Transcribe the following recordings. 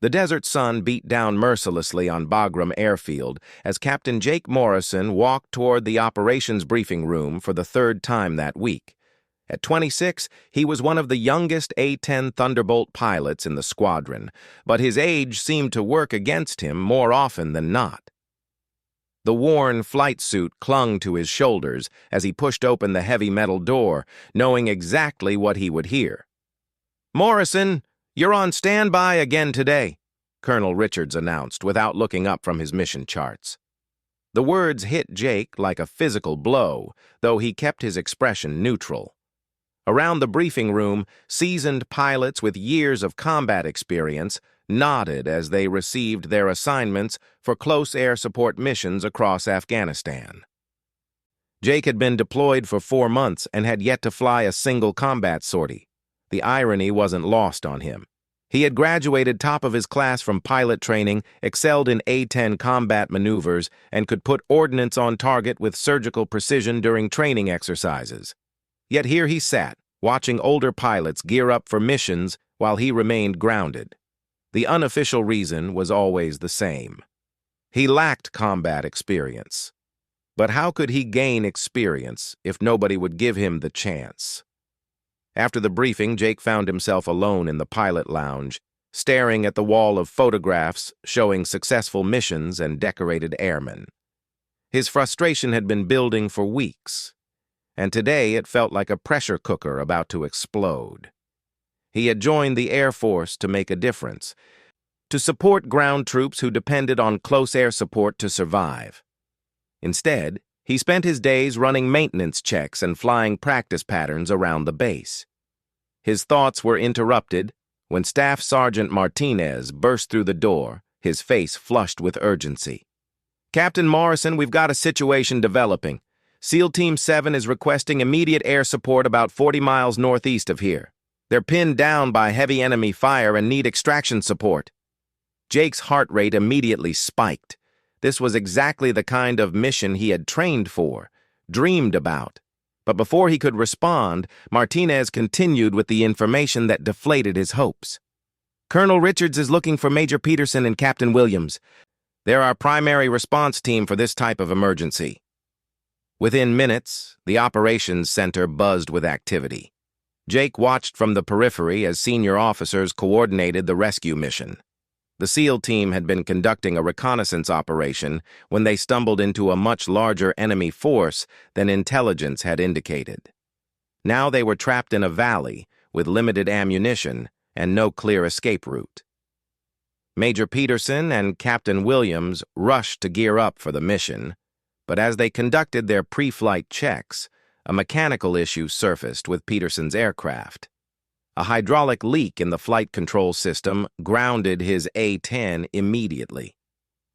The desert sun beat down mercilessly on Bagram Airfield as Captain Jake Morrison walked toward the operations briefing room for the third time that week. At 26, he was one of the youngest A-10 Thunderbolt pilots in the squadron, but his age seemed to work against him more often than not. The worn flight suit clung to his shoulders as he pushed open the heavy metal door, knowing exactly what he would hear. "Morrison, you're on standby again today," Colonel Richards announced without looking up from his mission charts. The words hit Jake like a physical blow, though he kept his expression neutral. Around the briefing room, seasoned pilots with years of combat experience nodded as they received their assignments for close air support missions across Afghanistan. Jake had been deployed for 4 months and had yet to fly a single combat sortie. The irony wasn't lost on him. He had graduated top of his class from pilot training, excelled in A-10 combat maneuvers, and could put ordnance on target with surgical precision during training exercises. Yet here he sat, watching older pilots gear up for missions while he remained grounded. The unofficial reason was always the same. He lacked combat experience. But how could he gain experience if nobody would give him the chance? After the briefing, Jake found himself alone in the pilot lounge, staring at the wall of photographs showing successful missions and decorated airmen. His frustration had been building for weeks, and today it felt like a pressure cooker about to explode. He had joined the Air Force to make a difference, to support ground troops who depended on close air support to survive. Instead, he spent his days running maintenance checks and flying practice patterns around the base. His thoughts were interrupted when Staff Sergeant Martinez burst through the door, his face flushed with urgency. "Captain Morrison, we've got a situation developing. SEAL Team 7 is requesting immediate air support about 40 miles northeast of here. They're pinned down by heavy enemy fire and need extraction support." Jake's heart rate immediately spiked. This was exactly the kind of mission he had trained for, dreamed about. But before he could respond, Martinez continued with the information that deflated his hopes. "Colonel Richards is looking for Major Peterson and Captain Williams. They're our primary response team for this type of emergency." Within minutes, the operations center buzzed with activity. Jake watched from the periphery as senior officers coordinated the rescue mission. The SEAL team had been conducting a reconnaissance operation when they stumbled into a much larger enemy force than intelligence had indicated. Now they were trapped in a valley with limited ammunition and no clear escape route. Major Peterson and Captain Williams rushed to gear up for the mission, but as they conducted their pre-flight checks, a mechanical issue surfaced with Peterson's aircraft. A hydraulic leak in the flight control system grounded his A-10 immediately.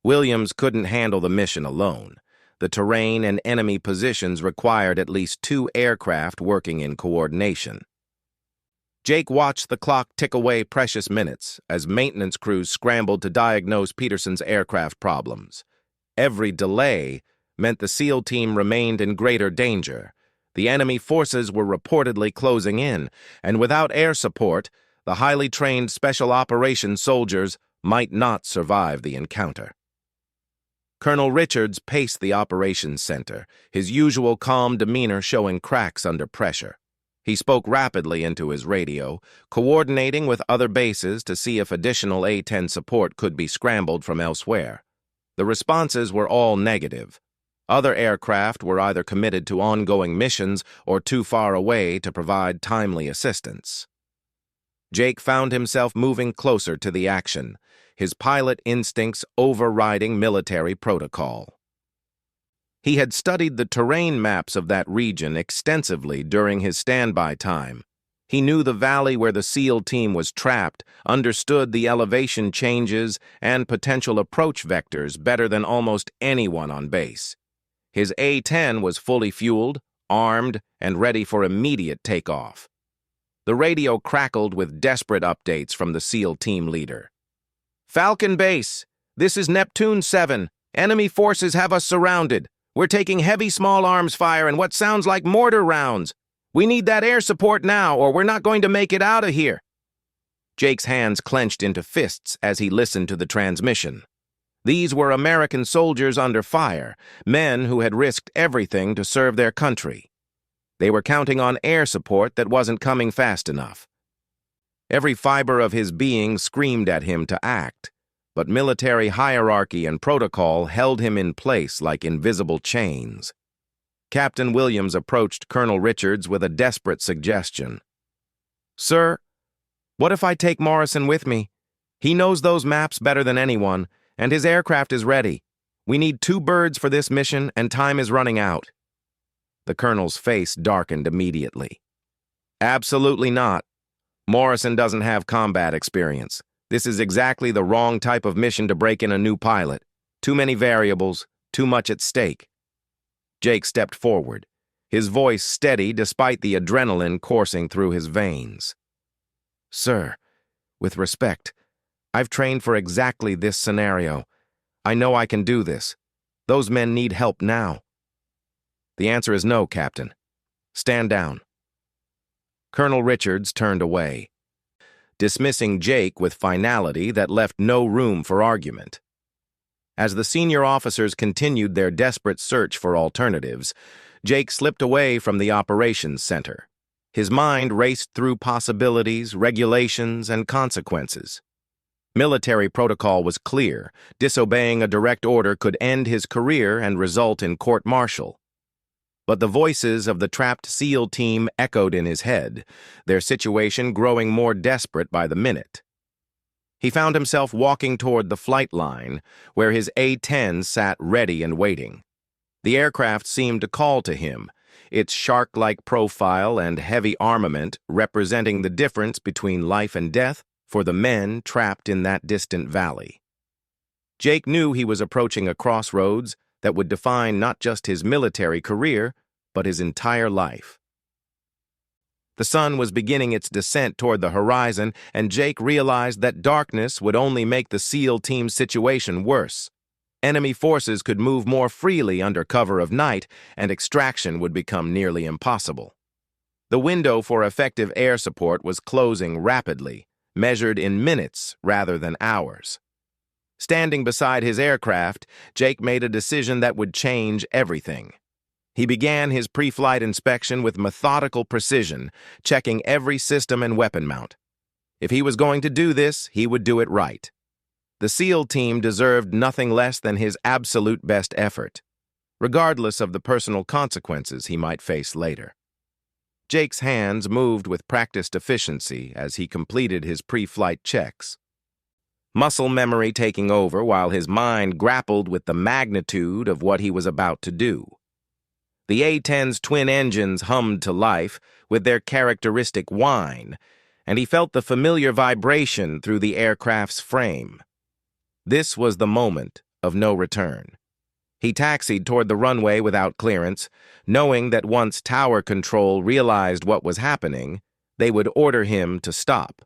Williams couldn't handle the mission alone. The terrain and enemy positions required at least 2 aircraft working in coordination. Jake watched the clock tick away precious minutes as maintenance crews scrambled to diagnose Peterson's aircraft problems. Every delay meant the SEAL team remained in greater danger. The enemy forces were reportedly closing in, and without air support, the highly trained special operations soldiers might not survive the encounter. Colonel Richards paced the operations center, his usual calm demeanor showing cracks under pressure. He spoke rapidly into his radio, coordinating with other bases to see if additional A-10 support could be scrambled from elsewhere. The responses were all negative. Other aircraft were either committed to ongoing missions or too far away to provide timely assistance. Jake found himself moving closer to the action, his pilot instincts overriding military protocol. He had studied the terrain maps of that region extensively during his standby time. He knew the valley where the SEAL team was trapped, understood the elevation changes and potential approach vectors better than almost anyone on base. His A-10 was fully fueled, armed, and ready for immediate takeoff. The radio crackled with desperate updates from the SEAL team leader. "Falcon Base, this is Neptune 7. Enemy forces have us surrounded. We're taking heavy small arms fire and what sounds like mortar rounds. We need that air support now or we're not going to make it out of here." Jake's hands clenched into fists as he listened to the transmission. These were American soldiers under fire, men who had risked everything to serve their country. They were counting on air support that wasn't coming fast enough. Every fiber of his being screamed at him to act, but military hierarchy and protocol held him in place like invisible chains. Captain Williams approached Colonel Richards with a desperate suggestion. "Sir, what if I take Morrison with me? He knows those maps better than anyone, and his aircraft is ready. We need 2 birds for this mission, and time is running out." The colonel's face darkened immediately. "Absolutely not. Morrison doesn't have combat experience. This is exactly the wrong type of mission to break in a new pilot. Too many variables, too much at stake." Jake stepped forward, his voice steady despite the adrenaline coursing through his veins. "Sir, with respect, I've trained for exactly this scenario. I know I can do this. Those men need help now." "The answer is no, Captain. Stand down." Colonel Richards turned away, dismissing Jake with finality that left no room for argument. As the senior officers continued their desperate search for alternatives, Jake slipped away from the operations center. His mind raced through possibilities, regulations, and consequences. Military protocol was clear. Disobeying a direct order could end his career and result in court-martial. But the voices of the trapped SEAL team echoed in his head, their situation growing more desperate by the minute. He found himself walking toward the flight line, where his A-10 sat ready and waiting. The aircraft seemed to call to him, its shark-like profile and heavy armament representing the difference between life and death for the men trapped in that distant valley. Jake knew he was approaching a crossroads that would define not just his military career, but his entire life. The sun was beginning its descent toward the horizon, and Jake realized that darkness would only make the SEAL team's situation worse. Enemy forces could move more freely under cover of night, and extraction would become nearly impossible. The window for effective air support was closing rapidly, measured in minutes rather than hours. Standing beside his aircraft, Jake made a decision that would change everything. He began his pre-flight inspection with methodical precision, checking every system and weapon mount. If he was going to do this, he would do it right. The SEAL team deserved nothing less than his absolute best effort, regardless of the personal consequences he might face later. Jake's hands moved with practiced efficiency as he completed his pre-flight checks, muscle memory taking over while his mind grappled with the magnitude of what he was about to do. The A-10's twin engines hummed to life with their characteristic whine, and he felt the familiar vibration through the aircraft's frame. This was the moment of no return. He taxied toward the runway without clearance, knowing that once tower control realized what was happening, they would order him to stop.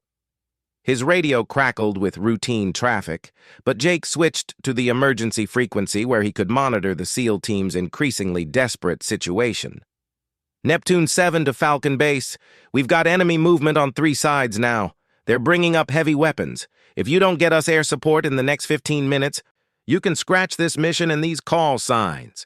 His radio crackled with routine traffic, but Jake switched to the emergency frequency where he could monitor the SEAL team's increasingly desperate situation. "Neptune 7 to Falcon Base. We've got enemy movement on 3 sides now. They're bringing up heavy weapons. If you don't get us air support in the next 15 minutes, you can scratch this mission and these call signs."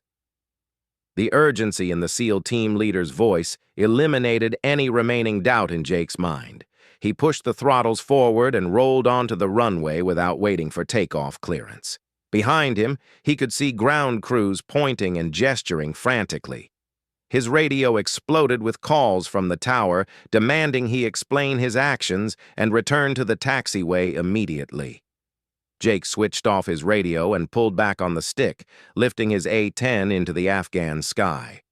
The urgency in the SEAL team leader's voice eliminated any remaining doubt in Jake's mind. He pushed the throttles forward and rolled onto the runway without waiting for takeoff clearance. Behind him, he could see ground crews pointing and gesturing frantically. His radio exploded with calls from the tower, demanding he explain his actions and return to the taxiway immediately. Jake switched off his radio and pulled back on the stick, lifting his A-10 into the Afghan sky.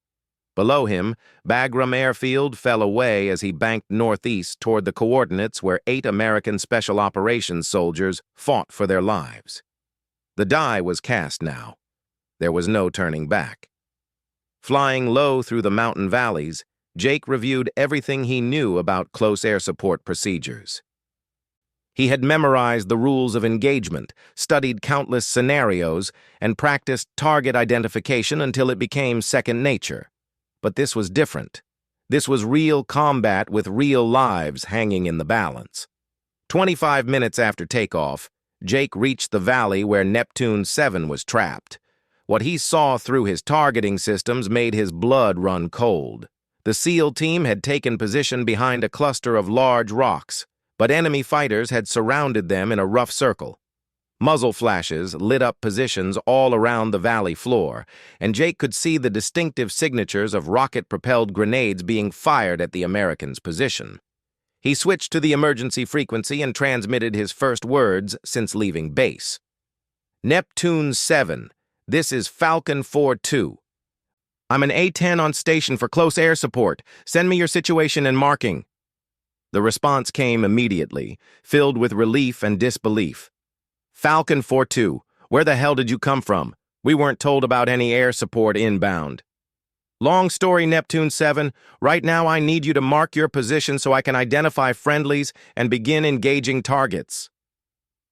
Below him, Bagram Airfield fell away as he banked northeast toward the coordinates where 8 American Special Operations soldiers fought for their lives. The die was cast now. There was no turning back. Flying low through the mountain valleys, Jake reviewed everything he knew about close air support procedures. He had memorized the rules of engagement, studied countless scenarios, and practiced target identification until it became second nature. But this was different. This was real combat with real lives hanging in the balance. 25 minutes after takeoff, Jake reached the valley where Neptune 7 was trapped. What he saw through his targeting systems made his blood run cold. The SEAL team had taken position behind a cluster of large rocks, but enemy fighters had surrounded them in a rough circle. Muzzle flashes lit up positions all around the valley floor, and Jake could see the distinctive signatures of rocket-propelled grenades being fired at the Americans' position. He switched to the emergency frequency and transmitted his first words since leaving base. Neptune 7, this is Falcon 4-2. I'm an A-10 on station for close air support. Send me your situation and marking. The response came immediately, filled with relief and disbelief. Falcon 4-2, where the hell did you come from? We weren't told about any air support inbound. Long story, Neptune 7. Right now I need you to mark your position so I can identify friendlies and begin engaging targets.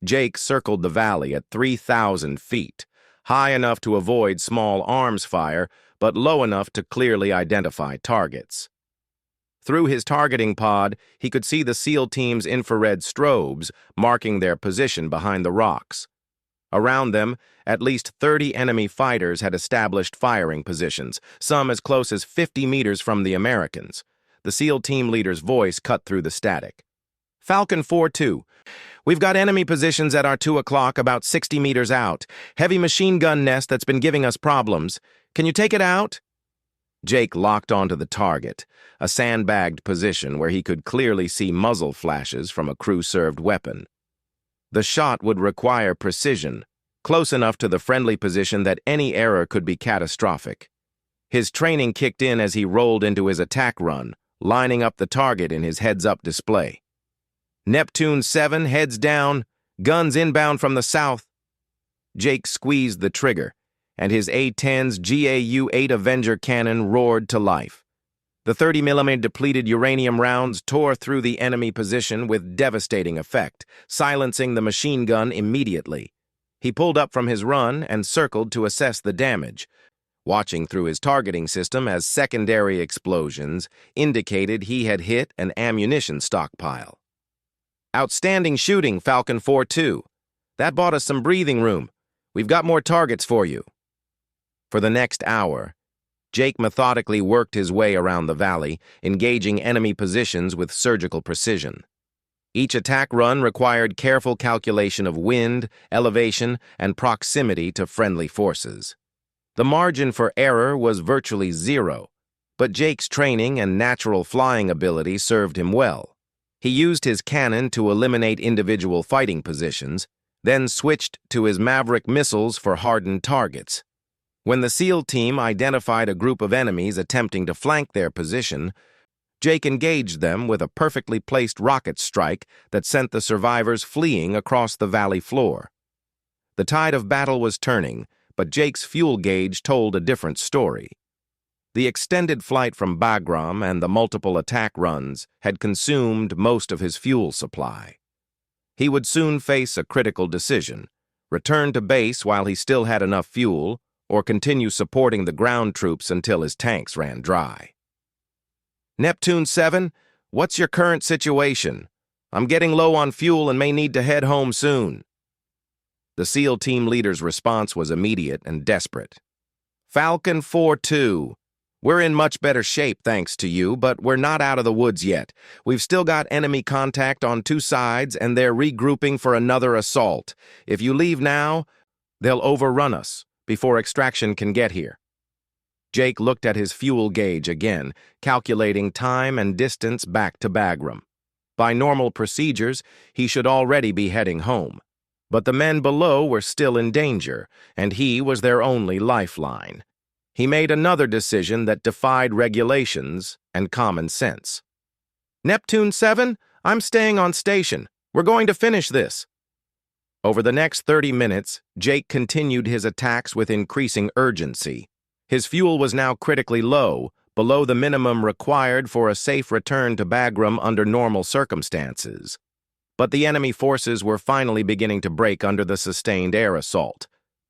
Jake circled the valley at 3,000 feet, high enough to avoid small arms fire, but low enough to clearly identify targets. Through his targeting pod, he could see the SEAL team's infrared strobes marking their position behind the rocks. Around them, at least 30 enemy fighters had established firing positions, some as close as 50 meters from the Americans. The SEAL team leader's voice cut through the static. Falcon 4-2. We've got enemy positions at our 2 o'clock about 60 meters out. Heavy machine gun nest that's been giving us problems. Can you take it out? Jake locked onto the target, a sandbagged position where he could clearly see muzzle flashes from a crew-served weapon. The shot would require precision, close enough to the friendly position that any error could be catastrophic. His training kicked in as he rolled into his attack run, lining up the target in his heads-up display. Neptune 7, heads down, guns inbound from the south. Jake squeezed the trigger, and his A-10's GAU-8 Avenger cannon roared to life. The 30mm depleted uranium rounds tore through the enemy position with devastating effect, silencing the machine gun immediately. He pulled up from his run and circled to assess the damage, watching through his targeting system as secondary explosions indicated he had hit an ammunition stockpile. Outstanding shooting, Falcon 4-2. That bought us some breathing room. We've got more targets for you. For the next hour, Jake methodically worked his way around the valley, engaging enemy positions with surgical precision. Each attack run required careful calculation of wind, elevation, and proximity to friendly forces. The margin for error was virtually zero, but Jake's training and natural flying ability served him well. He used his cannon to eliminate individual fighting positions, then switched to his Maverick missiles for hardened targets. When the SEAL team identified a group of enemies attempting to flank their position, Jake engaged them with a perfectly placed rocket strike that sent the survivors fleeing across the valley floor. The tide of battle was turning, but Jake's fuel gauge told a different story. The extended flight from Bagram and the multiple attack runs had consumed most of his fuel supply. He would soon face a critical decision: return to base while he still had enough fuel, or continue supporting the ground troops until his tanks ran dry. Neptune 7, what's your current situation? I'm getting low on fuel and may need to head home soon. The SEAL team leader's response was immediate and desperate. Falcon 4-2, we're in much better shape thanks to you, but we're not out of the woods yet. We've still got enemy contact on 2 sides and they're regrouping for another assault. If you leave now, they'll overrun us before extraction can get here. Jake looked at his fuel gauge again, calculating time and distance back to Bagram. By normal procedures, he should already be heading home. But the men below were still in danger, and he was their only lifeline. He made another decision that defied regulations and common sense. Neptune 7, I'm staying on station. We're going to finish this. Over the next 30 minutes, Jake continued his attacks with increasing urgency. His fuel was now critically low, below the minimum required for a safe return to Bagram under normal circumstances. But the enemy forces were finally beginning to break under the sustained air assault.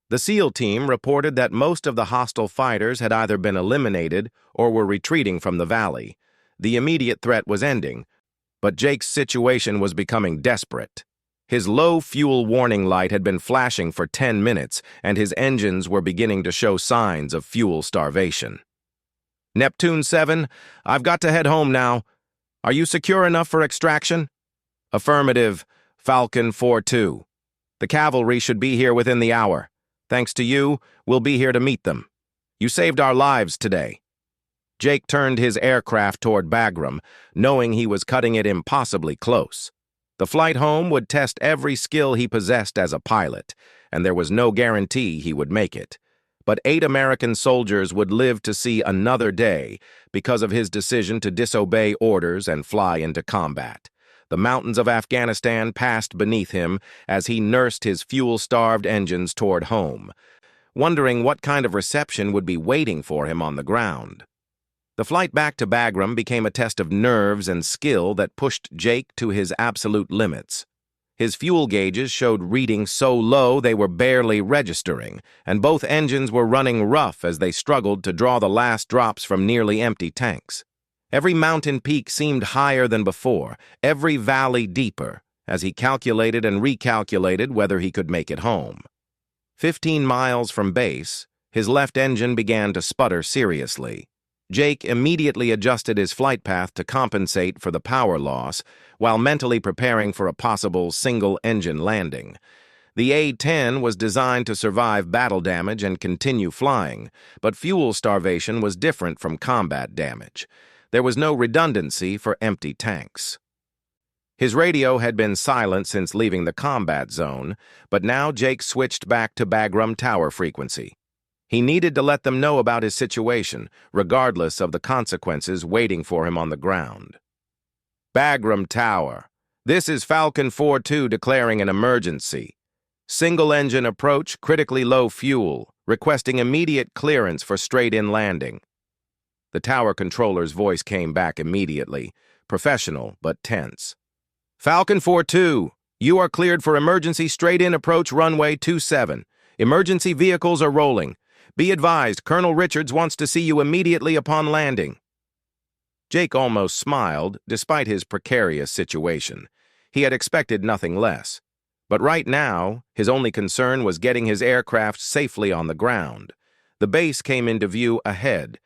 The SEAL team reported that most of the hostile fighters had either been eliminated or were retreating from the valley. The immediate threat was ending, But Jake's situation was becoming desperate. His low fuel warning light had been flashing for 10 minutes, and his engines were beginning to show signs of fuel starvation. Neptune 7, I've got to head home now. Are you secure enough for extraction? Affirmative, Falcon 4-2. The cavalry should be here within the hour. Thanks to you, we'll be here to meet them. You saved our lives today. Jake turned his aircraft toward Bagram, knowing he was cutting it impossibly close. The flight home would test every skill he possessed as a pilot, and there was no guarantee he would make it. But 8 American soldiers would live to see another day because of his decision to disobey orders and fly into combat. The mountains of Afghanistan passed beneath him as he nursed his fuel-starved engines toward home, wondering what kind of reception would be waiting for him on the ground. The flight back to Bagram became a test of nerves and skill that pushed Jake to his absolute limits. His fuel gauges showed readings so low they were barely registering, and both engines were running rough as they struggled to draw the last drops from nearly empty tanks. Every mountain peak seemed higher than before, every valley deeper, as he calculated and recalculated whether he could make it home. 15 miles from base, his left engine began to sputter seriously. Jake immediately adjusted his flight path to compensate for the power loss, while mentally preparing for a possible single-engine landing. The A-10 was designed to survive battle damage and continue flying, but fuel starvation was different from combat damage. There was no redundancy for empty tanks. His radio had been silent since leaving the combat zone, but now Jake switched back to Bagram Tower frequency. He needed to let them know about his situation, regardless of the consequences waiting for him on the ground. Bagram Tower. This is Falcon 4-2 declaring an emergency. Single-engine approach, critically low fuel, requesting immediate clearance for straight-in landing. The tower controller's voice came back immediately, professional but tense. Falcon 4-2, you are cleared for emergency straight-in approach runway 27. Emergency vehicles are rolling. Be advised, Colonel Richards wants to see you immediately upon landing. Jake almost smiled, despite his precarious situation. He had expected nothing less. But right now, his only concern was getting his aircraft safely on the ground. The base came into view ahead,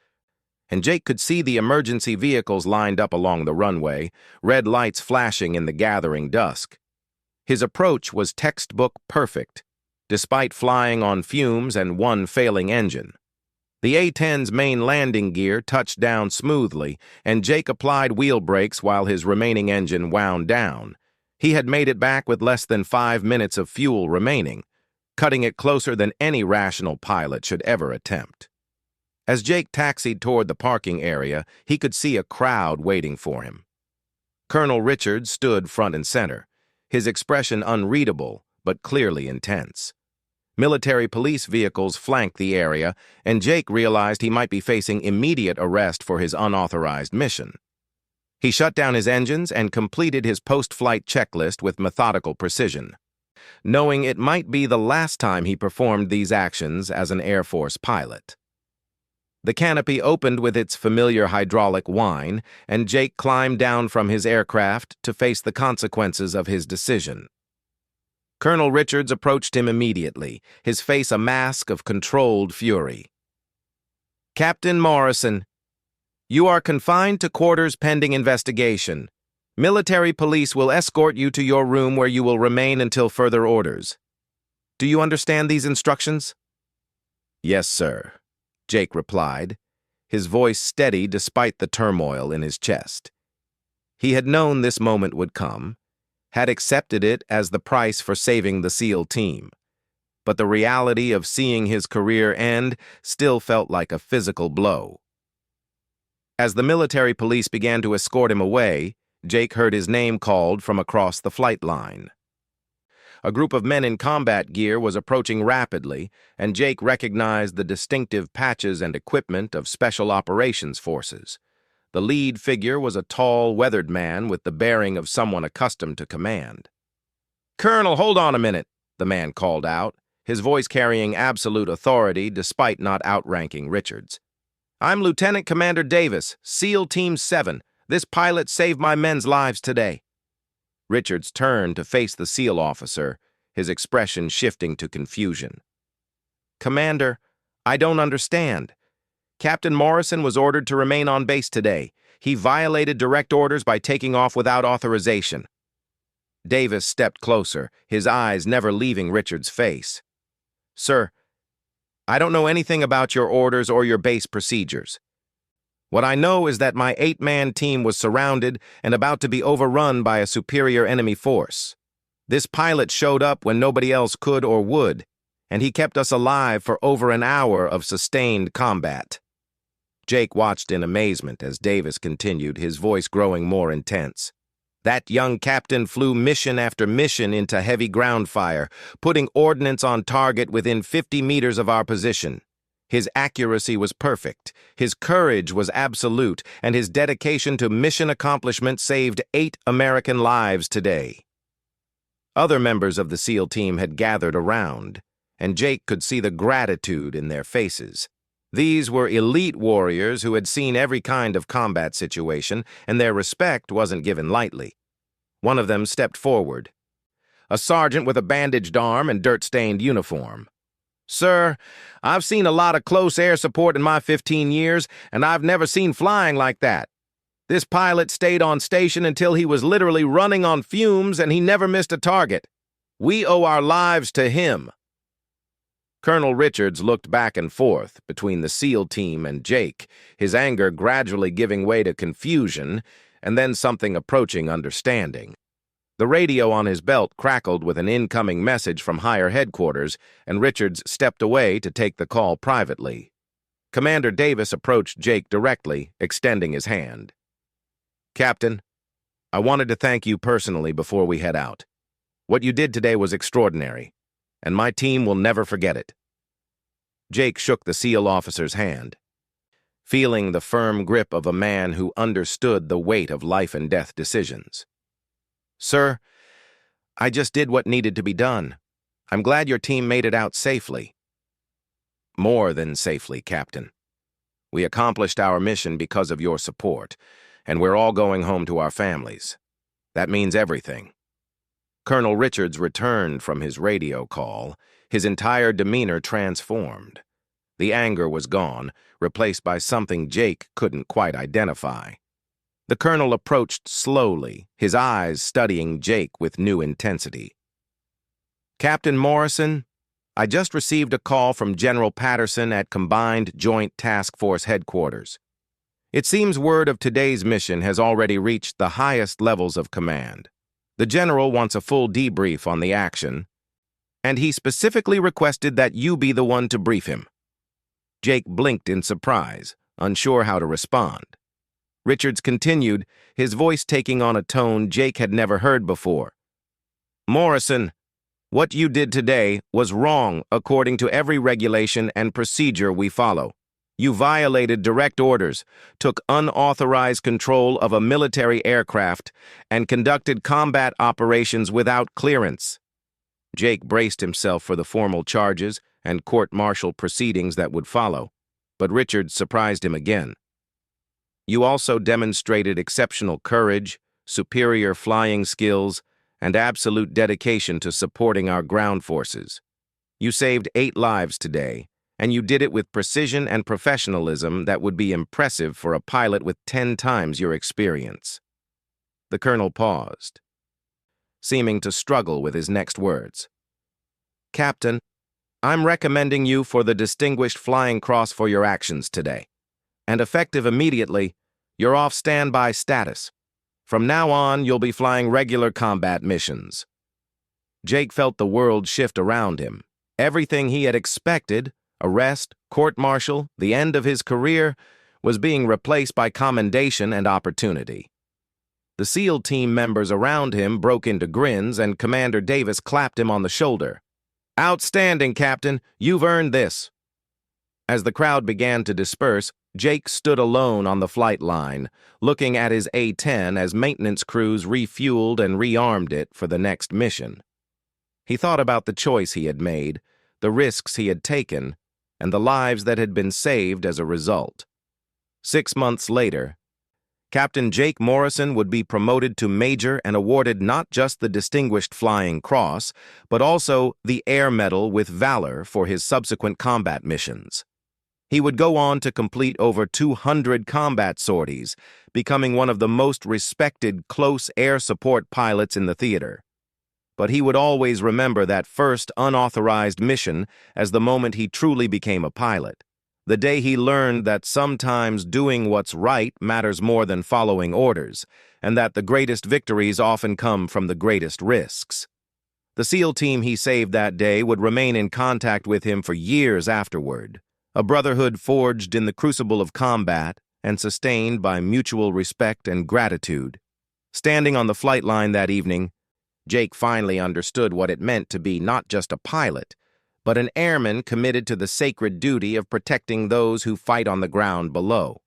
and Jake could see the emergency vehicles lined up along the runway, red lights flashing in the gathering dusk. His approach was textbook perfect, despite flying on fumes and one failing engine. The A-10's main landing gear touched down smoothly, and Jake applied wheel brakes while his remaining engine wound down. He had made it back with less than 5 minutes of fuel remaining, cutting it closer than any rational pilot should ever attempt. As Jake taxied toward the parking area, he could see a crowd waiting for him. Colonel Richards stood front and center, his expression unreadable but clearly intense. Military police vehicles flanked the area, and Jake realized he might be facing immediate arrest for his unauthorized mission. He shut down his engines and completed his post-flight checklist with methodical precision, knowing it might be the last time he performed these actions as an Air Force pilot. The canopy opened with its familiar hydraulic whine, and Jake climbed down from his aircraft to face the consequences of his decision. Colonel Richards approached him immediately, his face a mask of controlled fury. Captain Morrison, you are confined to quarters pending investigation. Military police will escort you to your room where you will remain until further orders. Do you understand these instructions? Yes, sir, Jake replied, his voice steady despite the turmoil in his chest. He had known this moment would come, had accepted it as the price for saving the SEAL team. But the reality of seeing his career end still felt like a physical blow. As the military police began to escort him away, Jake heard his name called from across the flight line. A group of men in combat gear was approaching rapidly, and Jake recognized the distinctive patches and equipment of Special Operations Forces. The lead figure was a tall, weathered man with the bearing of someone accustomed to command. "Colonel, hold on a minute," the man called out, his voice carrying absolute authority despite not outranking Richards. "I'm Lieutenant Commander Davis, SEAL Team 7, This pilot saved my men's lives today." Richards turned to face the SEAL officer, his expression shifting to confusion. "Commander, I don't understand. Captain Morrison was ordered to remain on base today. He violated direct orders by taking off without authorization." Davis stepped closer, his eyes never leaving Richards' face. "Sir, I don't know anything about your orders or your base procedures. What I know is that my 8-man team was surrounded and about to be overrun by a superior enemy force. This pilot showed up when nobody else could or would, and he kept us alive for over an hour of sustained combat." Jake watched in amazement as Davis continued, his voice growing more intense. "That young captain flew mission after mission into heavy ground fire, putting ordnance on target within 50 meters of our position. His accuracy was perfect, his courage was absolute, and his dedication to mission accomplishment saved 8 American lives today." Other members of the SEAL team had gathered around, and Jake could see the gratitude in their faces. These were elite warriors who had seen every kind of combat situation, and their respect wasn't given lightly. One of them stepped forward, a sergeant with a bandaged arm and dirt-stained uniform. "Sir, I've seen a lot of close air support in my 15 years, and I've never seen flying like that. This pilot stayed on station until he was literally running on fumes, and he never missed a target. We owe our lives to him." Colonel Richards looked back and forth between the SEAL team and Jake, his anger gradually giving way to confusion and then something approaching understanding. The radio on his belt crackled with an incoming message from higher headquarters, and Richards stepped away to take the call privately. Commander Davis approached Jake directly, extending his hand. "Captain, I wanted to thank you personally before we head out. What you did today was extraordinary, and my team will never forget it." Jake shook the SEAL officer's hand, feeling the firm grip of a man who understood the weight of life-and-death decisions. "Sir, I just did what needed to be done. I'm glad your team made it out safely." "More than safely, Captain. We accomplished our mission because of your support, and we're all going home to our families. That means everything." Colonel Richards returned from his radio call, his entire demeanor transformed. The anger was gone, replaced by something Jake couldn't quite identify. The colonel approached slowly, his eyes studying Jake with new intensity. "Captain Morrison, I just received a call from General Patterson at Combined Joint Task Force Headquarters. It seems word of today's mission has already reached the highest levels of command. The general wants a full debrief on the action, and he specifically requested that you be the one to brief him." Jake blinked in surprise, unsure how to respond. Richards continued, his voice taking on a tone Jake had never heard before. "Morrison, what you did today was wrong according to every regulation and procedure we follow. You violated direct orders, took unauthorized control of a military aircraft, and conducted combat operations without clearance." Jake braced himself for the formal charges and court-martial proceedings that would follow, but Richards surprised him again. "You also demonstrated exceptional courage, superior flying skills, and absolute dedication to supporting our ground forces. You saved 8 lives today, and you did it with precision and professionalism that would be impressive for a pilot with 10 times your experience." The colonel paused, seeming to struggle with his next words. "Captain, I'm recommending you for the Distinguished Flying Cross for your actions today, and effective immediately, you're off standby status. From now on, you'll be flying regular combat missions." Jake felt the world shift around him. Everything he had expected, arrest, court-martial, the end of his career, was being replaced by commendation and opportunity. The SEAL team members around him broke into grins, and Commander Davis clapped him on the shoulder. "Outstanding, Captain. You've earned this." As the crowd began to disperse, Jake stood alone on the flight line, looking at his A-10 as maintenance crews refueled and rearmed it for the next mission. He thought about the choice he had made, the risks he had taken, and the lives that had been saved as a result. 6 months later, Captain Jake Morrison would be promoted to Major and awarded not just the Distinguished Flying Cross, but also the Air Medal with Valor for his subsequent combat missions. He would go on to complete over 200 combat sorties, becoming one of the most respected close air support pilots in the theater. But he would always remember that first unauthorized mission as the moment he truly became a pilot. The day he learned that sometimes doing what's right matters more than following orders, and that the greatest victories often come from the greatest risks. The SEAL team he saved that day would remain in contact with him for years afterward, a brotherhood forged in the crucible of combat and sustained by mutual respect and gratitude. Standing on the flight line that evening, Jake finally understood what it meant to be not just a pilot, but an airman committed to the sacred duty of protecting those who fight on the ground below.